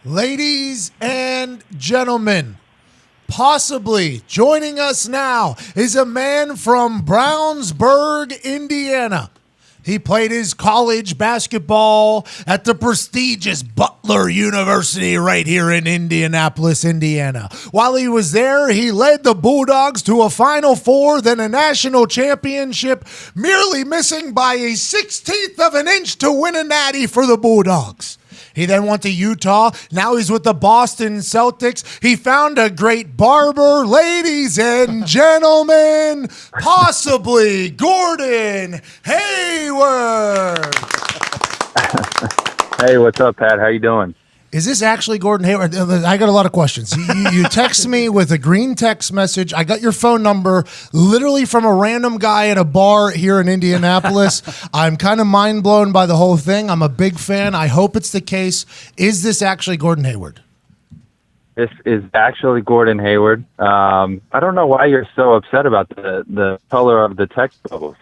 Ladies and gentlemen, possibly joining us now is a man from Brownsburg, Indiana. He played his college basketball at the prestigious Butler University right here in Indianapolis, Indiana. While he was there, he led the Bulldogs to a Final Four, then a national championship, merely missing by a 16th of an inch to win a natty for the Bulldogs. He then went to Utah. Now he's with the Boston Celtics. He found a great barber. Ladies and gentlemen, possibly Gordon Hayward. Hey, what's up, Pat? How you doing? Is this actually Gordon Hayward? I got a lot of questions. You text me with a green text message. I got your phone number literally from a random guy at a bar here in Indianapolis. I'm kind of mind blown by the whole thing. I'm a big fan. I hope it's the case. Is this actually Gordon Hayward? This is actually Gordon Hayward. I don't know why you're so upset about the color of the text bubbles.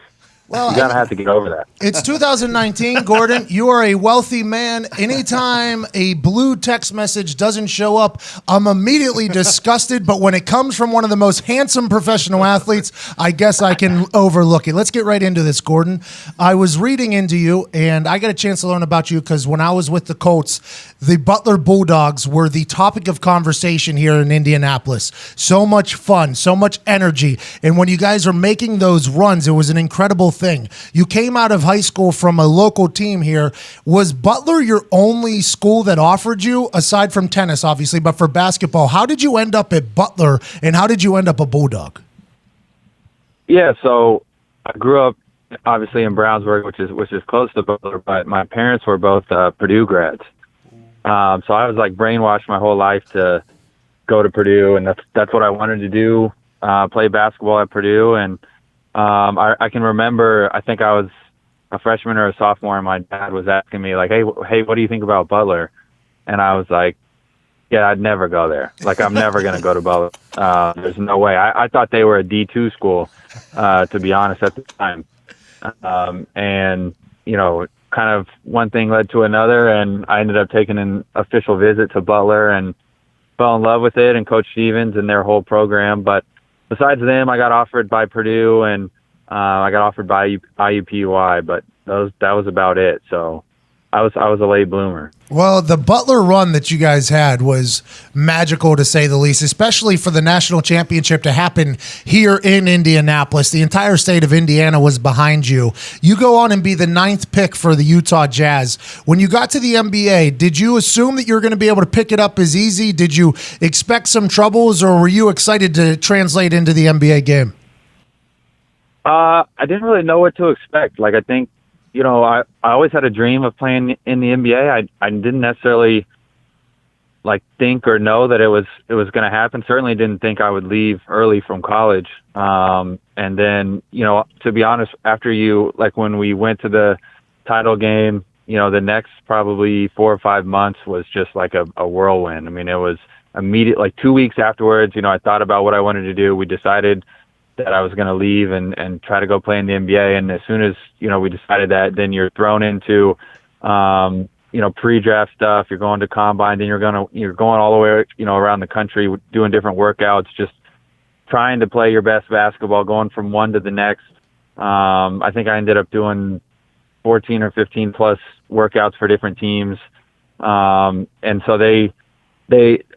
Well, you're going to have to get over that. It's 2019, Gordon. You are a wealthy man. Anytime a blue text message doesn't show up, I'm immediately disgusted. But when it comes from one of the most handsome professional athletes, I guess I can overlook it. Let's get right into this, Gordon. I was reading into you, and I got a chance to learn about you because when I was with the Colts, the Butler Bulldogs were the topic of conversation here in Indianapolis. So much fun, so much energy. And when you guys are making those runs, it was an incredible thing. You came out of high school from a local team here. Was Butler your only school that offered you, aside from tennis, obviously, but for basketball? How did you end up at Butler, and how did you end up a Bulldog? Yeah, so I grew up obviously in Brownsburg, which is close to Butler, but my parents were both Purdue grads. So I was like brainwashed my whole life to go to Purdue, and that's what I wanted to do. Play basketball at Purdue, and I can remember, I think I was a freshman or a sophomore, and my dad was asking me, like, hey, what do you think about Butler? And I was like, yeah, I'd never go there. Like, I'm never going to go to Butler. There's no way. I thought they were a D2 school, to be honest, at the time. And, you know, kind of one thing led to another, and I ended up taking an official visit to Butler and fell in love with it and Coach Stevens and their whole program. But besides them, I got offered by Purdue and I got offered by IUPUI, but that was about it. So I was a late bloomer. Well, the Butler run that you guys had was magical, to say the least, especially for the national championship to happen here in Indianapolis. The entire state of Indiana was behind you. You go on and be the 9th pick for the Utah Jazz. When you got to the NBA, did you assume that you were going to be able to pick it up as easy? Did you expect some troubles, or were you excited to translate into the NBA game? I didn't really know what to expect. Like, I think, you know, I always had a dream of playing in the NBA. I didn't necessarily like think or know that it was going to happen. Certainly didn't think I would leave early from college. And then, you know, to be honest, after when we went to the title game, you know, the next probably 4 or 5 months was just like a whirlwind. I mean, it was immediate, like 2 weeks afterwards, you know, I thought about what I wanted to do. We decided that I was going to leave and try to go play in the NBA. And as soon as, you know, we decided that, then you're thrown into, you know, pre-draft stuff. You're going to combine, then you're going all the way, you know, around the country doing different workouts, just trying to play your best basketball, going from one to the next. I think I ended up doing 14 or 15 plus workouts for different teams. And so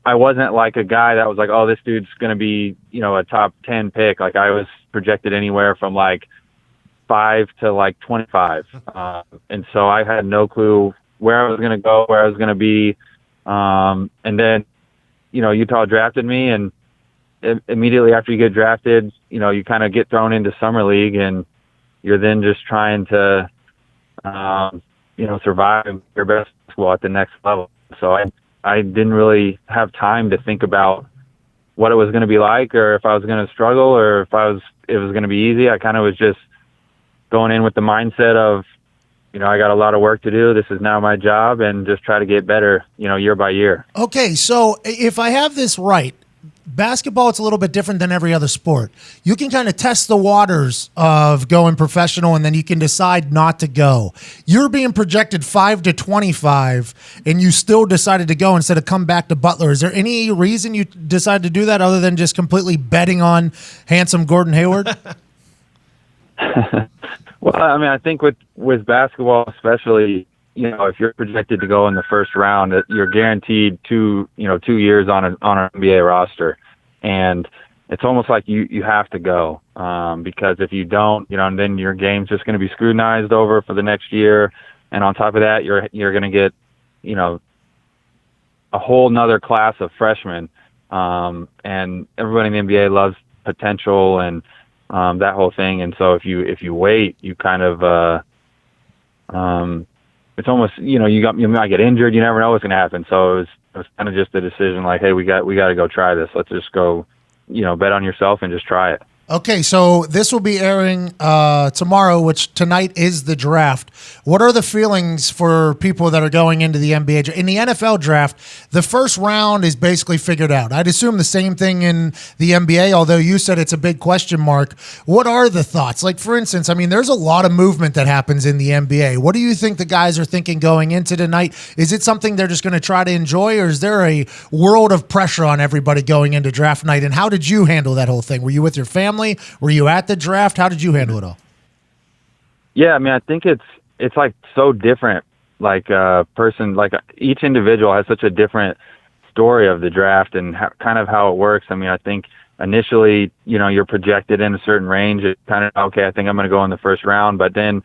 I wasn't like a guy that was like, oh, this dude's going to be, you know, a top 10 pick. Like, I was projected anywhere from like 5 to like 25. And so I had no clue where I was going to go, where I was going to be. And then, you know, Utah drafted me, and immediately after you get drafted, you know, you kind of get thrown into summer league, and you're then just trying to, you know, survive your best basketball at the next level. So I didn't really have time to think about what it was going to be like, or if I was going to struggle, or if it was going to be easy. I kind of was just going in with the mindset of, you know, I got a lot of work to do. This is now my job, and just try to get better, you know, year by year. Okay, so if I have this right, basketball, it's a little bit different than every other sport. You can kind of test the waters of going professional, and then you can decide not to go. You're being projected 5 to 25, and you still decided to go instead of come back to Butler. Is there any reason you decided to do that other than just completely betting on handsome Gordon Hayward? Well, I mean, I think with basketball, especially, if you're projected to go in the first round, you're guaranteed 2 years on an NBA roster, and it's almost like you have to go because if you don't, then your game's just going to be scrutinized over for the next year, and on top of that, you're going to get, a whole nother class of freshmen, and everybody in the NBA loves potential and that whole thing, and so if you wait, you kind of it's almost, you might get injured. You never know what's going to happen. So it was kind of just a decision like, hey, we got to go try this. Let's just go, bet on yourself and just try it. Okay, so this will be airing tomorrow, which tonight is the draft. What are the feelings for people that are going into the NBA? In the NFL draft, the first round is basically figured out. I'd assume the same thing in the NBA, although you said it's a big question mark. What are the thoughts? Like, for instance, I mean, there's a lot of movement that happens in the NBA. What do you think the guys are thinking going into tonight? Is it something they're just going to try to enjoy, or is there a world of pressure on everybody going into draft night? And how did you handle that whole thing? Were you with your family? Were you at the draft? How did you handle it all? Yeah, I mean, I think it's like so different. Like each individual has such a different story of the draft and kind of how it works. I mean, I think initially, you're projected in a certain range. It's kind of, okay, I think I'm going to go in the first round, but then,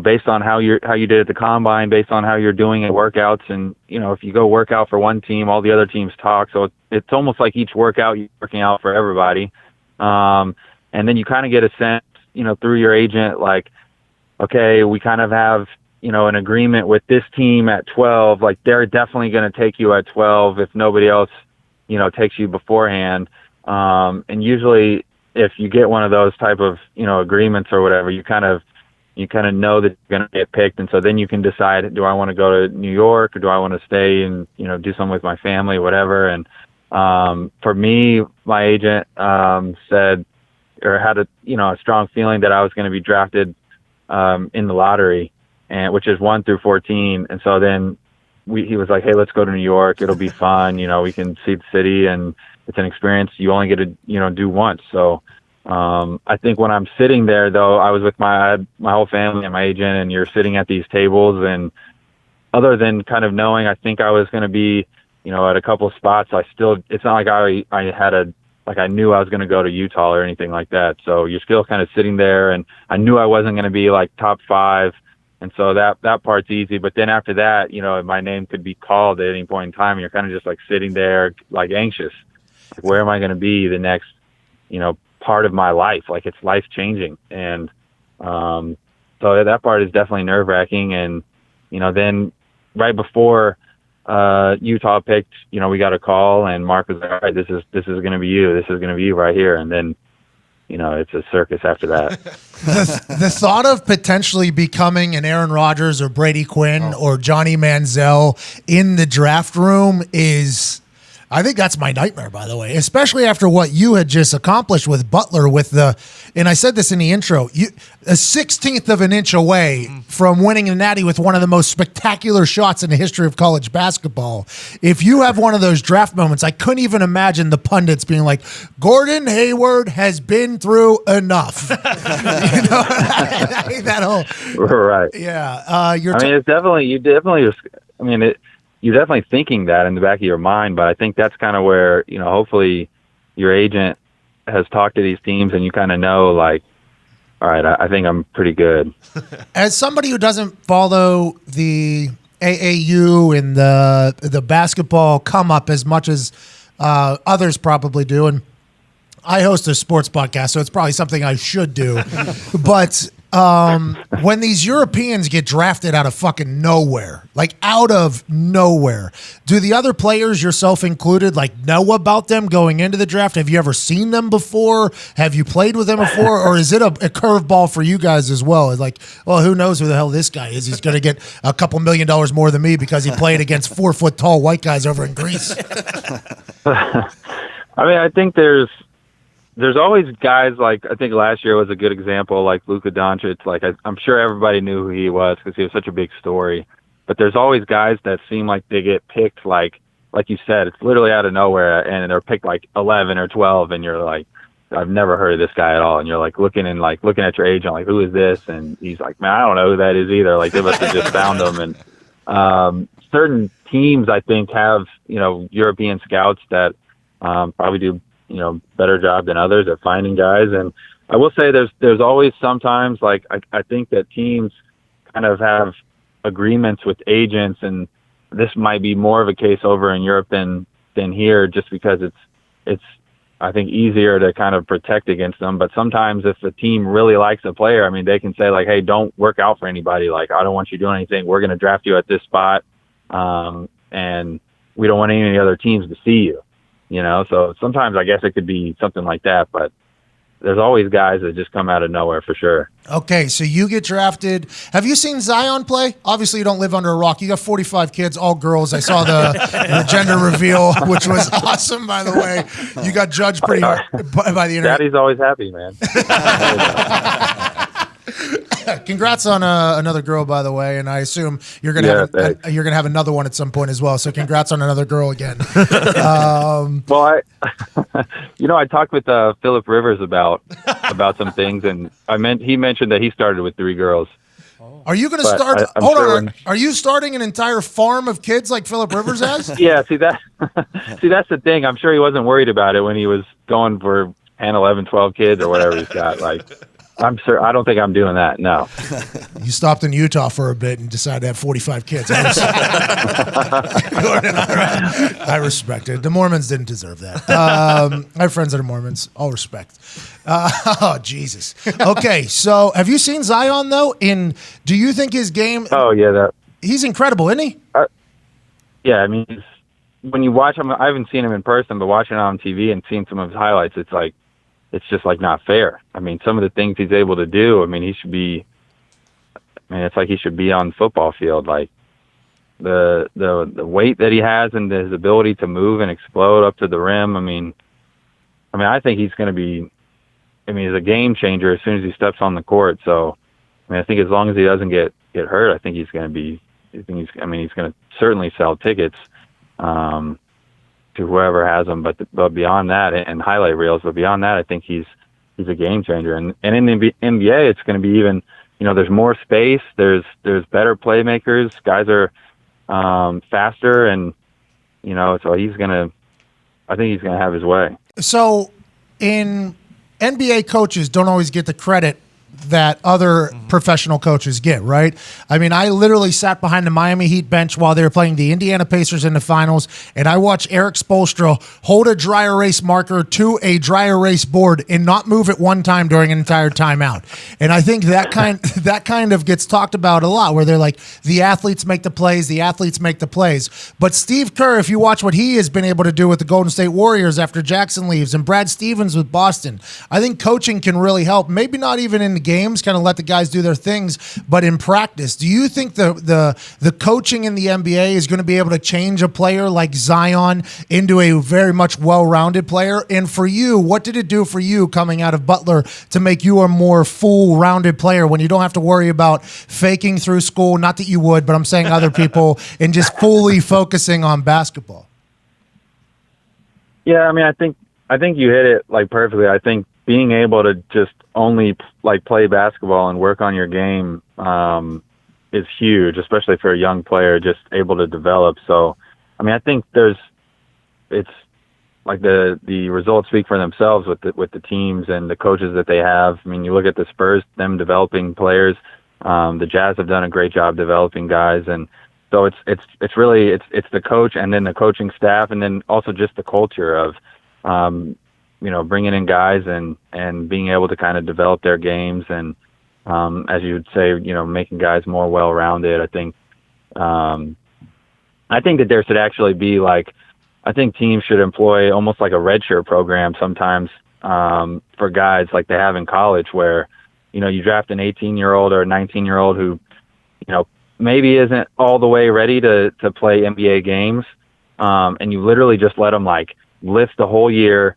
based on how you did at the combine, based on how you're doing at workouts, and if you go work out for one team, all the other teams talk. So it's almost like each workout you're working out for everybody. And then you kind of get a sense, through your agent, like, okay, we kind of have, an agreement with this team at 12, like they're definitely going to take you at 12 if nobody else, takes you beforehand. And usually if you get one of those type of, agreements or whatever, you kind of know that you're going to get picked. And so then you can decide, do I want to go to New York or do I want to stay and, do something with my family, whatever. And, for me, my agent, said, or had a strong feeling that I was going to be drafted, in the lottery, and which is 1 through 14. And so then he was like, hey, let's go to New York. It'll be fun. We can see the city and it's an experience you only get to, do once. So, I think when I'm sitting there though, I was with my whole family and my agent, and you're sitting at these tables, and other than kind of knowing, I think I was going to be, at a couple of spots, it's not like I knew I was going to go to Utah or anything like that. So you're still kind of sitting there, and I knew I wasn't going to be like top 5. And so that part's easy. But then after that, my name could be called at any point in time, and you're kind of just like sitting there, like anxious. Like, where am I going to be the next, part of my life? Like, it's life changing. And, so that part is definitely nerve wracking. And, then right before, Utah picked, we got a call, and Mark was like, all right, this is going to be you. This is going to be you right here. And then, it's a circus after that. The thought of potentially becoming an Aaron Rodgers or Brady Quinn or Johnny Manziel in the draft room is, I think that's my nightmare, by the way, especially after what you had just accomplished with Butler and I said this in the intro, a 16th of an inch away from winning a natty with one of the most spectacular shots in the history of college basketball. If you have one of those draft moments, I couldn't even imagine the pundits being like, Gordon Hayward has been through enough. That whole, right. Yeah. You're definitely thinking that in the back of your mind, but I think that's kind of where, hopefully your agent has talked to these teams and you kind of know, like, all right, I think I'm pretty good. As somebody who doesn't follow the AAU and the basketball come up as much as others probably do, and I host a sports podcast, so it's probably something I should do, but when these Europeans get drafted out of fucking nowhere, like out of nowhere, do the other players, yourself included, like know about them going into the draft? Have you ever seen them before? Have you played with them before? Or is it a curveball for you guys as well? It's like, well, who knows who the hell this guy is? He's going to get a couple $1 million more than me because he played against 4 foot tall white guys over in Greece. I mean, I think there's always guys like, I think last year was a good example, like Luka Doncic. Like I'm sure everybody knew who he was because he was such a big story. But there's always guys that seem like they get picked like you said, it's literally out of nowhere, and they're picked like 11 or 12, and you're like, I've never heard of this guy at all. And you're like looking at your agent, like, who is this? And he's like, man, I don't know who that is either. Like they must have just found him. And certain teams, I think, have, European scouts that probably do, better job than others at finding guys. And I will say there's always sometimes, like, I think that teams kind of have agreements with agents, and this might be more of a case over in Europe than here, just because it's I think easier to kind of protect against them. But sometimes if the team really likes a player, I mean, they can say like, hey, don't work out for anybody. Like, I don't want you doing anything. We're going to draft you at this spot. And we don't want any other teams to see you, So sometimes I guess it could be something like that, but there's always guys that just come out of nowhere for sure. Okay, so you get drafted. Have you seen Zion play? Obviously, you don't live under a rock. You got 45 kids, all girls. I saw the gender reveal, which was awesome, by the way. You got judged pretty hard by the internet. Daddy's always happy, man. Congrats on another girl, by the way, and I assume you're gonna have another one at some point as well. So congrats on another girl again. Well, I talked with Phillip Rivers about some things, and he mentioned that he started with 3 girls. Are you going to start? Hold on. Are you starting an entire farm of kids like Phillip Rivers has? Yeah. See that's the thing. I'm sure he wasn't worried about it when he was going for 10, 11, 12 kids or whatever he's got. Like, I'm sure. I don't think I'm doing that. No. You stopped in Utah for a bit and decided to have 45 kids. I respect it. The Mormons didn't deserve that. I have friends that are Mormons. All respect. Oh, Jesus. Okay, so have you seen Zion, though? Do you think his game... Oh, yeah. He's incredible, isn't he? Yeah, I mean, when you watch him, I haven't seen him in person, but watching him on TV and seeing some of his highlights, it's just like not fair. I mean, some of the things he's able to do, it's like he should be on the football field. Like the weight that he has and his ability to move and explode up to the rim. I think he's going to be, he's a game changer as soon as he steps on the court. So, I think as long as he doesn't get hurt, I think he's going to be, he's going to certainly sell tickets, to whoever has them, but beyond that, and highlight reels, but beyond that, I think he's a game changer. And in the NBA, it's going to be even, there's more space, there's better playmakers, guys are faster, and so I think he's going to have his way. So, NBA coaches don't always get the credit that other professional coaches get, right? I literally sat behind the Miami Heat bench while they were playing the Indiana Pacers in the finals, and I watched Eric Spoelstra hold a dry erase marker to a dry erase board and not move it one time during an entire timeout. And I think that kind of gets talked about a lot, where they're like, the athletes make the plays. But Steve Kerr, if you watch what he has been able to do with the Golden State Warriors after Jackson leaves, and Brad Stevens with Boston, I think coaching can really help. Maybe not even in the games, kind of let the guys do their things, but in practice, do you think the coaching in the NBA is going to be able to change a player like Zion into a very much well-rounded player? And for you, what did it do for you coming out of Butler to make you a more full-rounded player when you don't have to worry about faking through school? Not that you would, but I'm saying other people, and just fully focusing on basketball. Yeah, I think you hit it like perfectly. I think being able to just only play basketball and work on your game is huge, especially for a young player just able to develop. So, I think it's like the results speak for themselves with the teams and the coaches that they have. You look at the Spurs, them developing players. The Jazz have done a great job developing guys, and so it's really the coach and then the coaching staff, and then also just the culture of bringing in guys and being able to kind of develop their games, and as you would say, making guys more well-rounded. I think that there should actually be I think teams should employ almost like a redshirt program sometimes for guys like they have in college, where you draft an 18-year-old or a 19-year-old who maybe isn't all the way ready to play NBA games, and you literally just let them lift the whole year,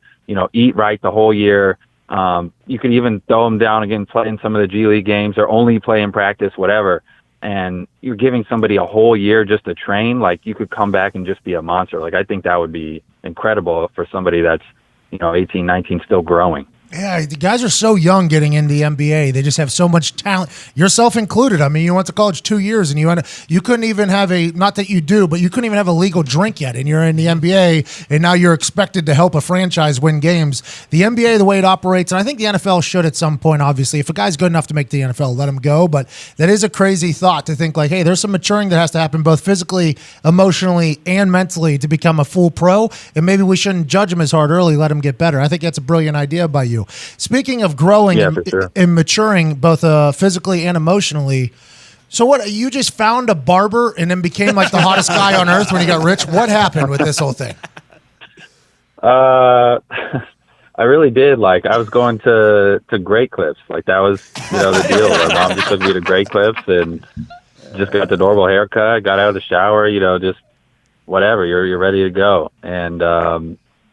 eat right the whole year. You could even throw them down again, play in some of the G League games or only play in practice, whatever. And you're giving somebody a whole year just to train. Like, you could come back and just be a monster. Like, I think that would be incredible for somebody that's, 18, 19, still growing. Yeah, the guys are so young getting into the NBA. They just have so much talent, yourself included. I mean, you went to college 2 years, and you couldn't even have not that you do, but you couldn't even have a legal drink yet, and you're in the NBA, and now you're expected to help a franchise win games. The NBA, the way it operates, and I think the NFL should at some point, obviously. If a guy's good enough to make the NFL, let him go, but that is a crazy thought to think like, hey, there's some maturing that has to happen both physically, emotionally, and mentally to become a full pro, and maybe we shouldn't judge him as hard early, let him get better. I think that's a brilliant idea by you. Speaking of growing and maturing both physically and emotionally, so what, you just found a barber and then became like the hottest guy on earth when you got rich? What happened with this whole thing? I really did. Like, I was going to Great Clips. Like, that was, the deal. My mom just took me to Great Clips and just got the normal haircut, got out of the shower, just whatever, you're ready to go. And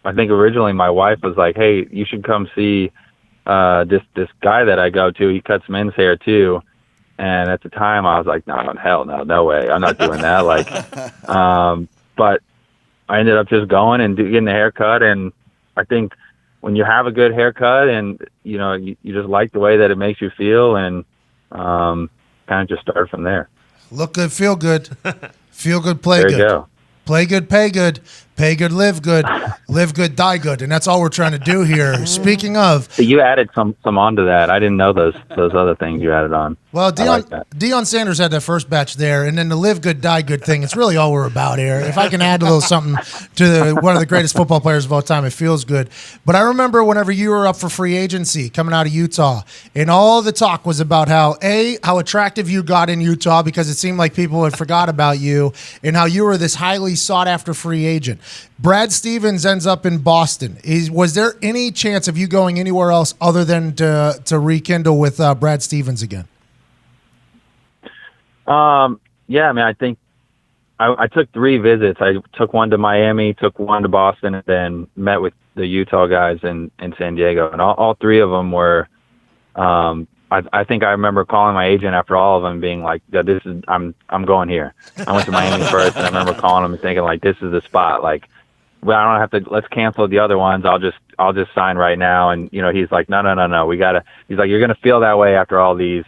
I think originally my wife was like, hey, you should come see this guy that I go to. He cuts men's hair too. And at the time I was like, no, hell no way. I'm not doing that. Like, but I ended up just going and getting the haircut. And I think when you have a good haircut and, you just like the way that it makes you feel, and kind of just start from there. Look good, feel good. Feel good, play good. There you go. Play good, pay good. Pay good, live good. Live good, die good. And that's all we're trying to do here. Speaking of... So you added some onto that. I didn't know those other things you added on. Well, Deion Sanders had that first batch there, and then the live good, die good thing. It's really all we're about here. If I can add a little something to one of the greatest football players of all time, it feels good. But I remember whenever you were up for free agency coming out of Utah, and all the talk was about how attractive you got in Utah because it seemed like people had forgot about you, and how you were this highly sought-after free agent. Brad Stevens ends up in Boston. Was there any chance of you going anywhere else other than to rekindle with Brad Stevens again? Yeah, I mean, I think I took 3 visits. I took one to Miami, took one to Boston, and then met with the Utah guys in San Diego. And all 3 of them were, I think I remember calling my agent after all of them being like, I'm going here. I went to Miami first, and I remember calling him and thinking like, this is the spot. Like, well, I don't have to, let's cancel the other ones. I'll just sign right now. And, he's like, no. He's like, you're going to feel that way after all these.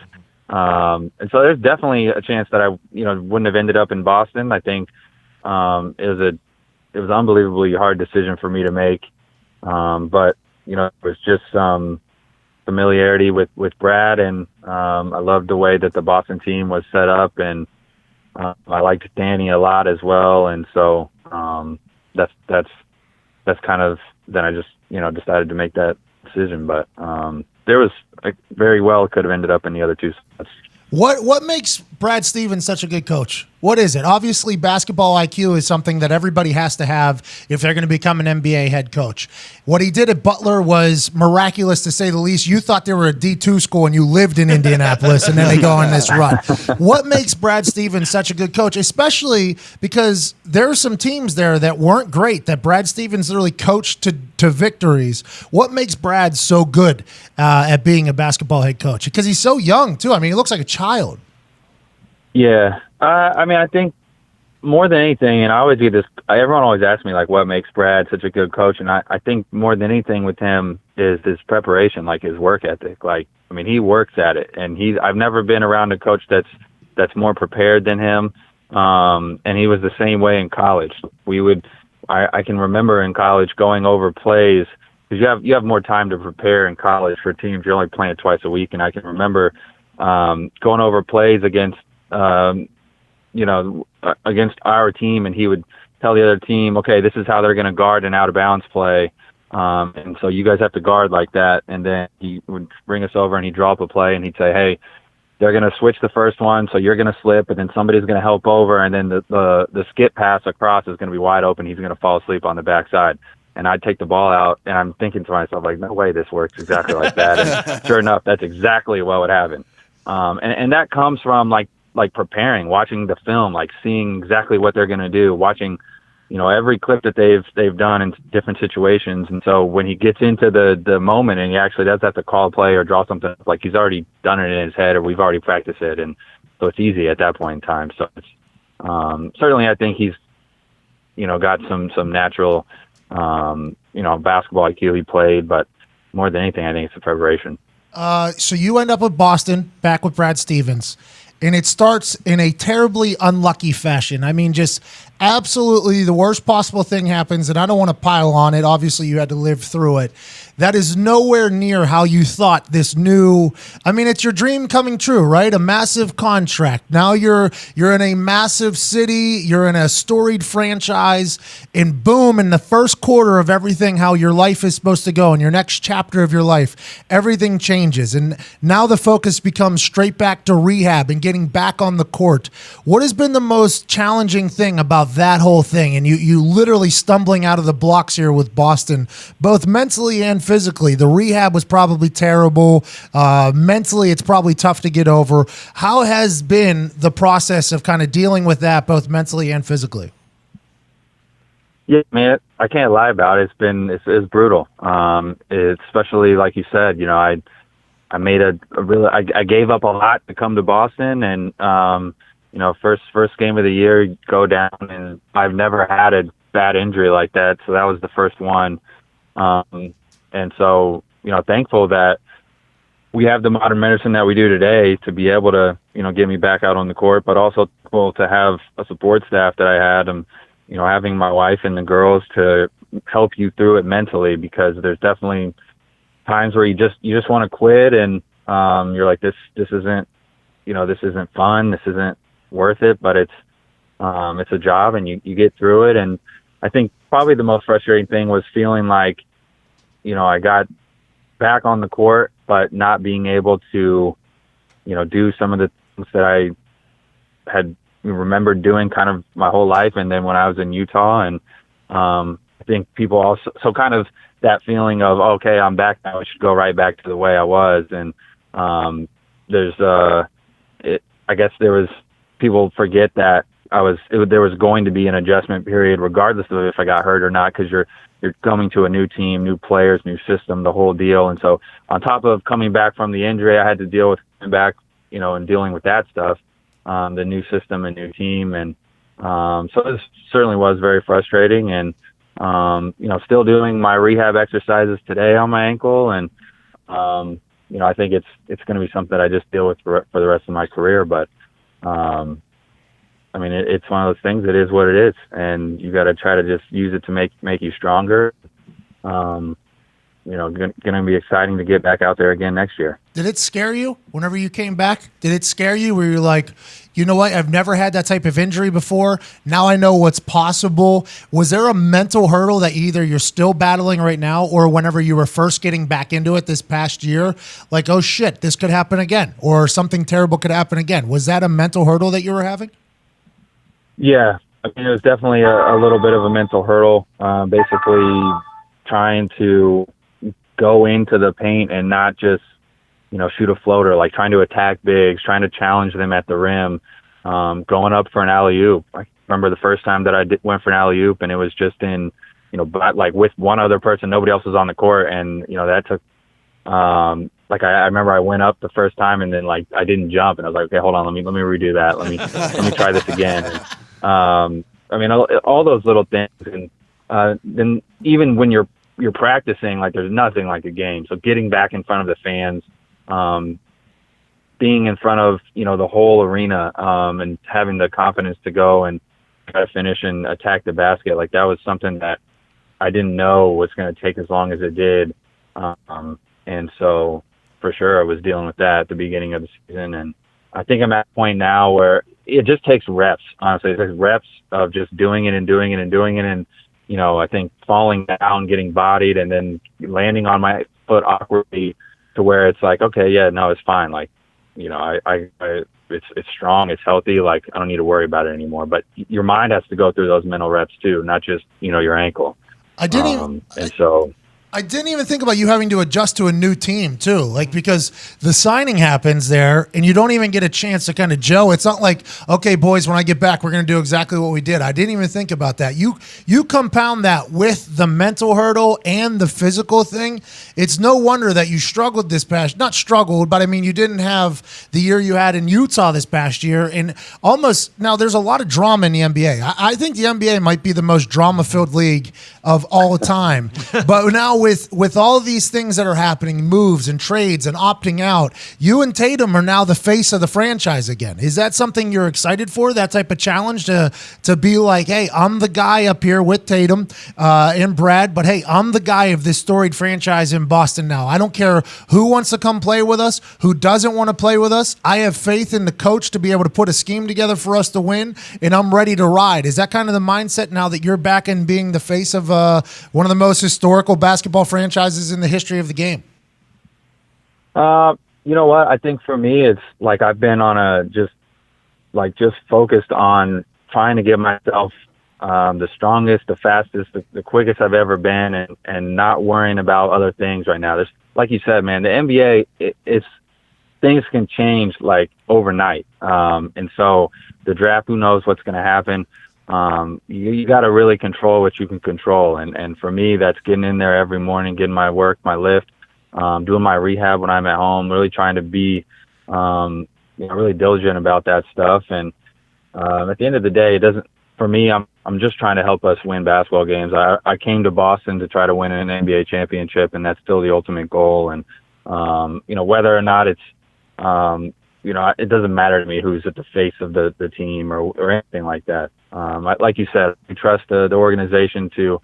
And so there's definitely a chance that I, wouldn't have ended up in Boston. I think, it was an unbelievably hard decision for me to make. But, it was just, familiarity with Brad, and I loved the way that the Boston team was set up, and I liked Danny a lot as well, and so that's kind of, then I just decided to make that decision. But there was very well could have ended up in the other 2 spots. What makes Brad Stevens such a good coach? What is it? Obviously, basketball IQ is something that everybody has to have if they're going to become an NBA head coach. What he did at Butler was miraculous, to say the least. You thought they were a D2 school and you lived in Indianapolis, and then they go on this run. What makes Brad Stevens such a good coach, especially because there are some teams there that weren't great that Brad Stevens literally coached to victories? What makes Brad so good at being a basketball head coach? Because he's so young, too. I mean, he looks like a child. Yeah. I mean, I think more than anything, and I always get this, everyone always asks me, like, what makes Brad such a good coach? And I think more than anything with him is his preparation, like his work ethic. Like, I mean, he works at it, and I've never been around a coach that's more prepared than him. And he was the same way in college. I can remember in college going over plays, because you have more time to prepare in college for teams. You're only playing twice a week. And I can remember going over plays against our team, and he would tell the other team, okay, this is how they're going to guard an out of bounds play. And so you guys have to guard like that. And then he would bring us over and he'd draw up a play, and he'd say, hey, they're going to switch the first one, so you're going to slip, and then somebody's going to help over, and then the skip pass across is going to be wide open. He's going to fall asleep on the backside. And I'd take the ball out, and I'm thinking to myself, like, no way this works exactly like that. And sure enough, that's exactly what would happen. And that comes from like preparing, watching the film, like seeing exactly what they're going to do, watching every clip that they've done in different situations. And so when he gets into the moment and he actually does have to call a play or draw something, like he's already done it in his head or we've already practiced it. And so it's easy at that point in time. So it's, certainly I think he's, got some natural, basketball IQ he played, but more than anything, I think it's the preparation. So you end up with Boston, back with Brad Stevens, and it starts in a terribly unlucky fashion. I mean, just absolutely the worst possible thing happens, and I don't want to pile on it. Obviously, you had to live through it. That is nowhere near how you thought this new, I mean, it's your dream coming true, right? A massive contract. Now you're in a massive city, you're in a storied franchise, and boom, in the first quarter of everything, how your life is supposed to go, in your next chapter of your life, everything changes. And now the focus becomes straight back to rehab and getting back on the court. What has been the most challenging thing about that whole thing? And you literally stumbling out of the blocks here with Boston, both mentally and physically. The rehab was probably terrible. Mentally, it's probably tough to get over. How has been the process of kind of dealing with that, both mentally and physically? Yeah, man, I can't lie about it. It's brutal. Especially like you said, I made I gave up a lot to come to Boston, and first game of the year, go down, and I've never had a bad injury like that, so that was the first one. And so, thankful that we have the modern medicine that we do today to be able to, get me back out on the court, but also thankful to have a support staff that I had, and, having my wife and the girls to help you through it mentally, because there's definitely times where you just want to quit, and you're like, this isn't, this isn't fun, this isn't worth it, but it's a job, and you get through it. And I think probably the most frustrating thing was feeling like, I got back on the court, but not being able to, do some of the things that I had remembered doing kind of my whole life. And then when I was in Utah, and I think people also, so kind of that feeling of, okay, I'm back now, I should go right back to the way I was. And I guess people forget that there was going to be an adjustment period regardless of if I got hurt or not, because you're coming to a new team, new players, new system, the whole deal. And so on top of coming back from the injury, I had to deal with coming back, and dealing with that stuff, the new system and new team. And so this certainly was very frustrating, and still doing my rehab exercises today on my ankle. And I think it's going to be something that I just deal with for the rest of my career. But it's one of those things. It is what it is, and you got to try to just use it to make you stronger. Going to be exciting to get back out there again next year. Did it scare you whenever you came back? Did it scare you where you're like, you know what, I've never had that type of injury before. Now I know what's possible. Was there a mental hurdle that either you're still battling right now, or whenever you were first getting back into it this past year, like, oh shit, this could happen again, or something terrible could happen again? Was that a mental hurdle that you were having? Yeah, it was definitely a little bit of a mental hurdle. Basically trying to go into the paint and not just, shoot a floater, like trying to attack bigs, trying to challenge them at the rim, going up for an alley-oop. I remember the first time that I went for an alley-oop, and it was just in, like with one other person, nobody else was on the court. And, that took, I remember I went up the first time, and then like I didn't jump, and I was like, okay, hold on, let me redo that. Let me try this again. And, all those little things. And then even when you're practicing, like there's nothing like a game. So getting back in front of the fans, being in front of, the whole arena, and having the confidence to go and try to finish and attack the basket, like that was something that I didn't know was going to take as long as it did. And so for sure I was dealing with that at the beginning of the season. And I think I'm at a point now where it just takes reps, honestly. It takes reps of just doing it and doing it and doing it. And, I think falling down, getting bodied, and then landing on my foot awkwardly to where it's like, okay, yeah, no, it's fine. Like, it's strong, it's healthy. Like, I don't need to worry about it anymore. But your mind has to go through those mental reps too, not just, your ankle. I didn't. And so I didn't even think about you having to adjust to a new team too, like because the signing happens there and you don't even get a chance to kind of gel. It's not like, okay, boys, when I get back, we're going to do exactly what we did. I didn't even think about that. You compound that with the mental hurdle and the physical thing. It's no wonder that you struggled this past, not struggled, but I mean, you didn't have the year you had in Utah this past year. And almost now there's a lot of drama in the NBA. I think the NBA might be the most drama-filled league of all time. But now with all of these things that are happening, moves and trades and opting out, you and Tatum are now the face of the franchise again. Is that something you're excited for, that type of challenge to be like, hey, I'm the guy up here with Tatum and Brad, but hey, I'm the guy of this storied franchise in Boston now. I don't care who wants to come play with us, who doesn't want to play with us. I have faith in the coach to be able to put a scheme together for us to win, and I'm ready to ride. Is that kind of the mindset now that you're back in being the face of one of the most historical basketball franchises in the history of the game? You know what? I think for me, it's like I've been on a just focused on trying to get myself the strongest, the fastest, the quickest I've ever been, and not worrying about other things right now. There's, like you said, man, the NBA, it's things can change like overnight. And so the draft, who knows what's going to happen. You got to really control what you can control. And for me, that's getting in there every morning, getting my work, my lift, doing my rehab when I'm at home, really trying to be, really diligent about that stuff. And, at the end of the day, it doesn't, for me, I'm just trying to help us win basketball games. I came to Boston to try to win an NBA championship, and that's still the ultimate goal. And, whether or not it's, it doesn't matter to me who's at the face of the team or anything like that. Like you said, we trust the organization to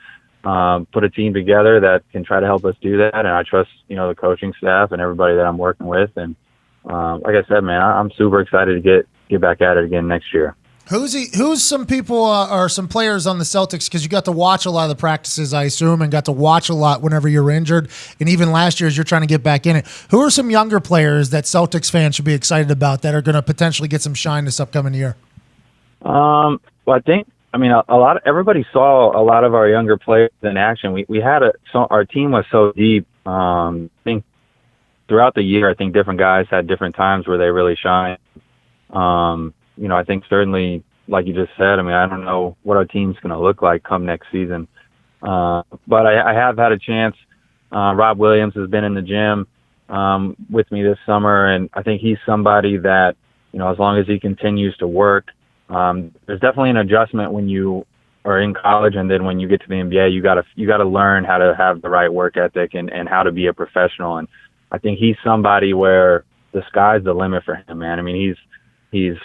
put a team together that can try to help us do that, and I trust the coaching staff and everybody that I'm working with. And like I said, man, I'm super excited to get back at it again next year. Who's some people or some players on the Celtics, because you got to watch a lot of the practices, I assume, and got to watch a lot whenever you're injured, and even last year as you're trying to get back in it. Who are some younger players that Celtics fans should be excited about that are going to potentially get some shine this upcoming year? Well, I think, everybody saw a lot of our younger players in action. We had our team was so deep. I think throughout the year, I think different guys had different times where they really shine. I think certainly, like you just said, I don't know what our team's going to look like come next season. But I have had a chance. Rob Williams has been in the gym with me this summer, and I think he's somebody that, as long as he continues to work, there's definitely an adjustment when you are in college, and then when you get to the NBA, you got to learn how to have the right work ethic and how to be a professional. And I think he's somebody where the sky's the limit for him, man. He's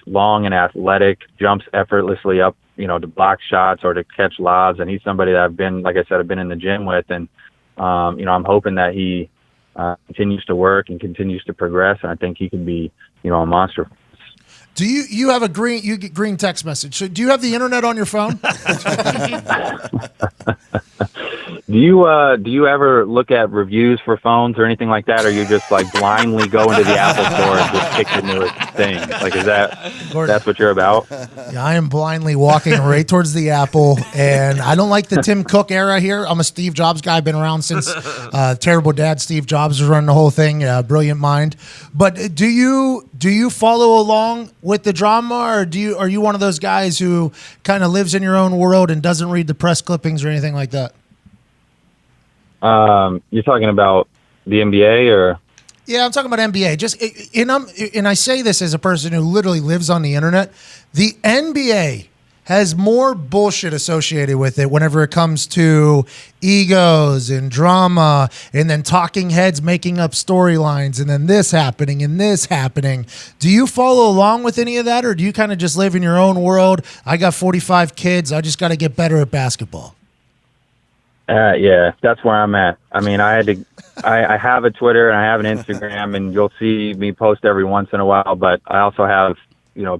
long and athletic, jumps effortlessly up, to block shots or to catch lobs. And he's somebody that I've been in the gym with. And, I'm hoping that he continues to work and continues to progress. And I think he can be, a monster. Do you have you get green text message? So do you have the internet on your phone? Do you ever look at reviews for phones or anything like that, or you just like blindly go into the Apple store and just pick the newest thing? Like, that's what you're about? Yeah, I am blindly walking right towards the Apple, and I don't like the Tim Cook era here. I'm a Steve Jobs guy. I've been around since Terrible Dad Steve Jobs was running the whole thing. Brilliant mind. But do you follow along with the drama, or are you one of those guys who kind of lives in your own world and doesn't read the press clippings or anything like that? You're talking about the NBA, or? Yeah, I'm talking about NBA. And I say this as a person who literally lives on the internet. The NBA has more bullshit associated with it whenever it comes to egos and drama, and then talking heads making up storylines, and then this happening and this happening. Do you follow along with any of that, or do you kind of just live in your own world? I got 45 kids. I just got to get better at basketball. Yeah, that's where I'm at. I have a Twitter and I have an Instagram, and you'll see me post every once in a while, but I also have,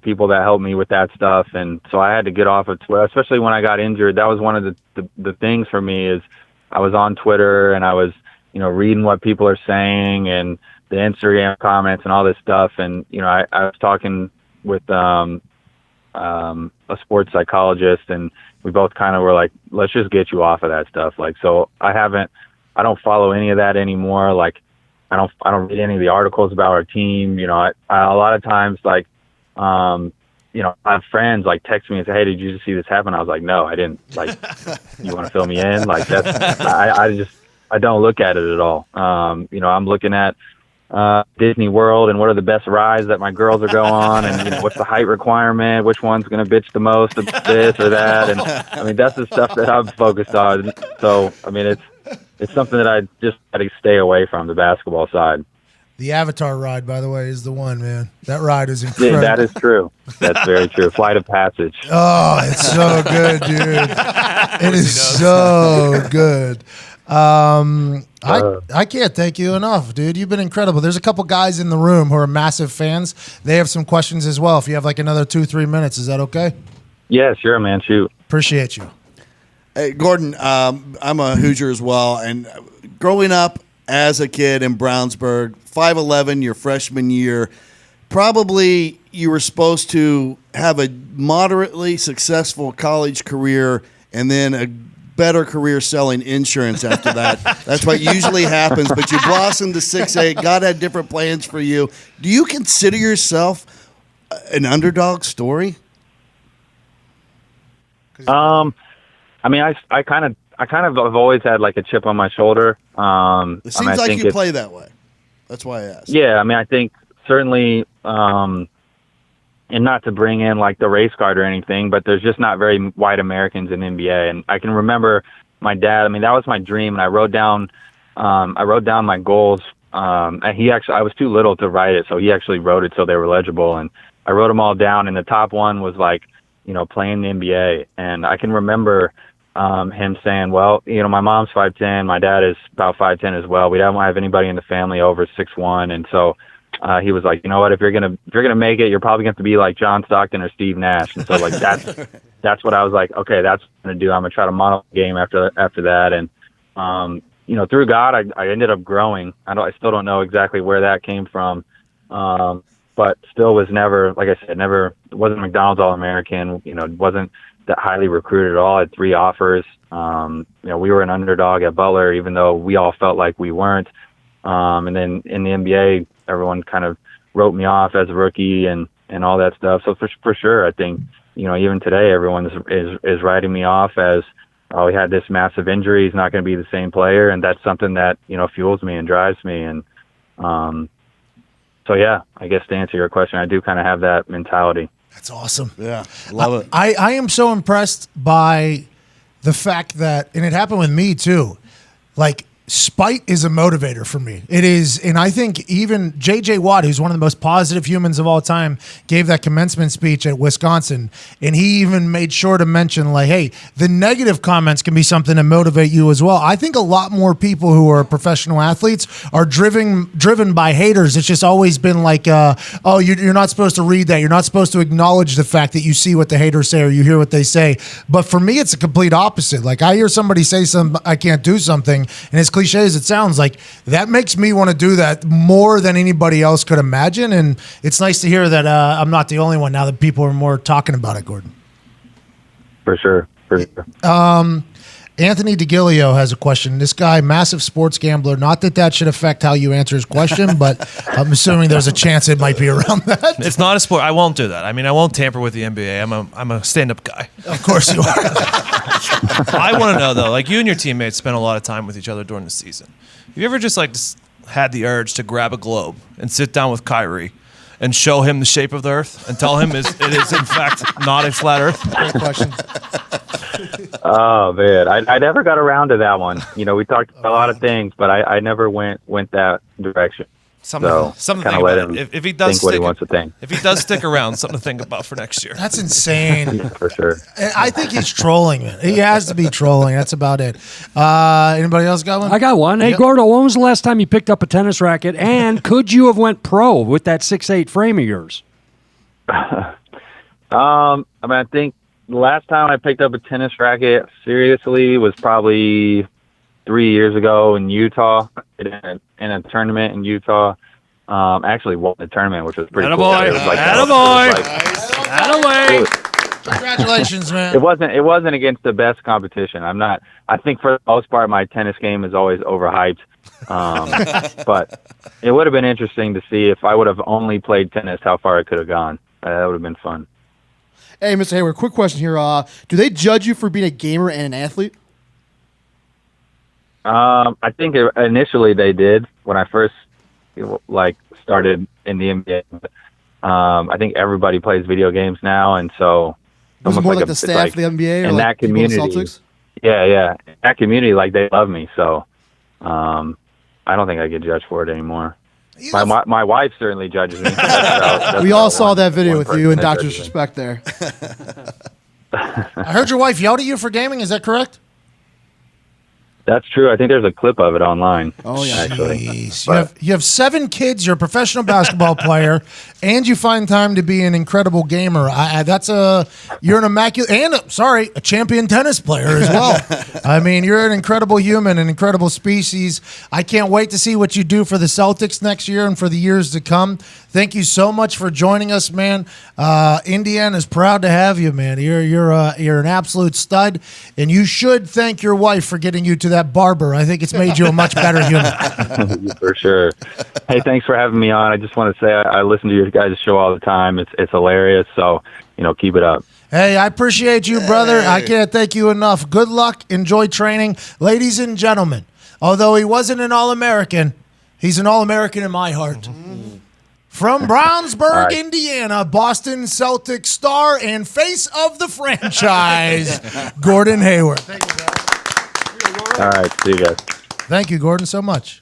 people that help me with that stuff. And so I had to get off of Twitter, especially when I got injured. That was one of the things for me is I was on Twitter and I was, reading what people are saying and the Instagram comments and all this stuff. And, I was talking with a sports psychologist, and we both kind of were like, let's just get you off of that stuff. Like, so I haven't I don't follow any of that anymore. Like, I don't read any of the articles about our team. You know, I a lot of times, like, you know, I have friends like text me and say, "Hey, did you just see this happen?" I was like, "No, I didn't." Like, you want to fill me in? Like, that's I don't look at it at all. You know, I'm looking at Disney World and what are the best rides that my girls are going on, and you know, what's the height requirement, which one's going to bitch the most of this or that, and I mean, that's the stuff that I'm focused on. So I mean, it's something that I just got to stay away from, the basketball side. The Avatar ride, by the way, is the one, man. That ride is incredible. Yeah, that is true. That's very true. Flight of Passage. Oh, it's so good, dude. It is so good. I can't thank you enough, dude. You've been incredible. There's a couple guys in the room who are massive fans. They have some questions as well. If you have like another 2-3 minutes, is that okay? Yeah, sure, man. Shoot. Appreciate you. Hey, Gordon, I'm a Hoosier as well, and growing up as a kid in Brownsburg, 5'11", your freshman year, probably you were supposed to have a moderately successful college career and then a better career selling insurance after that. That's what usually happens, but you blossomed to 6'8". God had different plans for you. Do you consider yourself an underdog story? I mean, I kind of have always had like a chip on my shoulder. It seems like you play that way. That's why I asked. Yeah, I mean, I think certainly, and not to bring in like the race card or anything, but there's just not very white Americans in the NBA. And I can remember my dad. I mean, that was my dream, and I wrote down my goals. And I was too little to write it, so he actually wrote it so they were legible, and I wrote them all down. And the top one was like, you know, playing the NBA. And I can remember him saying, well, you know, my mom's 5'10", my dad is about 5'10" as well. We don't have anybody in the family over 6'1", and so he was like, you know what, if you're gonna make it, you're probably gonna have to be like John Stockton or Steve Nash. And so like that's what I was like, okay, that's what I'm gonna do. I'm gonna try to model the game after that. And you know, through God, I ended up growing. I still don't know exactly where that came from, but still was never, like I said, wasn't McDonald's All-American. You know, wasn't that highly recruited at all. I had 3 offers. You know, we were an underdog at Butler, even though we all felt like we weren't. And then in the NBA, everyone kind of wrote me off as a rookie and all that stuff. So for sure, I think, you know, even today, everyone is writing me off as, oh, he had this massive injury, he's not going to be the same player. And that's something that, you know, fuels me and drives me. And so, yeah, I guess to answer your question, I do kind of have that mentality. That's awesome. Yeah, love it. I am so impressed by the fact that, and it happened with me too, like spite is a motivator for me. It is, and I think even J.J. Watt, who's one of the most positive humans of all time, gave that commencement speech at Wisconsin, and he even made sure to mention, like, hey, the negative comments can be something to motivate you as well. I think a lot more people who are professional athletes are driven by haters. It's just always been like, oh, you're not supposed to read that. You're not supposed to acknowledge the fact that you see what the haters say or you hear what they say. But for me, it's a complete opposite. Like, I hear somebody say I can't do something, and it's cliche as it sounds, like that makes me want to do that more than anybody else could imagine. And it's nice to hear that I'm not the only one now that people are more talking about it, Gordon. For sure. Anthony DeGilio has a question. This guy, massive sports gambler. Not that should affect how you answer his question, but I'm assuming there's a chance it might be around that. It's not a sport. I won't do that. I mean, I won't tamper with the NBA. I'm a stand-up guy. Of course you are. I want to know, though, like you and your teammates spend a lot of time with each other during the season. Have you ever just had the urge to grab a globe and sit down with Kyrie and show him the shape of the Earth and tell him it is in fact not a flat Earth? Great question. Oh man, I never got around to that one. You know, we talked about a lot of things, but I never went that direction. Something to think about. If he does think what he wants to think. If he does stick around, something to think about for next year. That's insane. For sure. I think he's trolling, man. He has to be trolling. That's about it. Anybody else got one? I got one. Hey, yep. Gordo, when was the last time you picked up a tennis racket? And could you have went pro with that 6'8" frame of yours? I mean, I think the last time I picked up a tennis racket seriously was probably 3 years ago in Utah, in a tournament in Utah. Actually won the tournament, which was pretty cool. Attaboy. It was like, Attaboy. it was like, Attaboy. Congratulations, man. It wasn't against the best competition. I think for the most part my tennis game is always overhyped. But it would have been interesting to see if I would have only played tennis, how far I could have gone. That would have been fun. Hey, Mr. Hayward, quick question here. Do they judge you for being a gamer and an athlete? I think initially they did when I first started in the NBA. I think everybody plays video games now, and so Was it more like the staff of the NBA or in like that people in the community? Celtics? Yeah. In that community, like they love me, so I don't think I get judged for it anymore. My wife certainly judges me. We all saw that video with you and that Dr. judges me. Disrespect there. I heard your wife yelled at you for gaming. Is that correct? That's true. I think there's a clip of it online. Oh, yeah. Actually. Jeez. You have 7 kids. You're a professional basketball player, and you find time to be an incredible gamer. You're an immaculate and a champion tennis player as well. I mean, you're an incredible human, an incredible species. I can't wait to see what you do for the Celtics next year and for the years to come. Thank you so much for joining us, man. Indiana's proud to have you, man. You're an absolute stud, and you should thank your wife for getting you to that barber. I think it's made you a much better human. For sure. Hey, thanks for having me on. I just want to say I listen to your guys' show all the time. It's hilarious. So, keep it up. Hey, I appreciate you, brother. I can't thank you enough. Good luck. Enjoy training. Ladies and gentlemen, although he wasn't an All-American, he's an All-American in my heart. From Brownsburg, Indiana, Boston Celtics star and face of the franchise, Gordon Hayward. Thank you, guys. All right. See you guys. Thank you, Gordon, so much.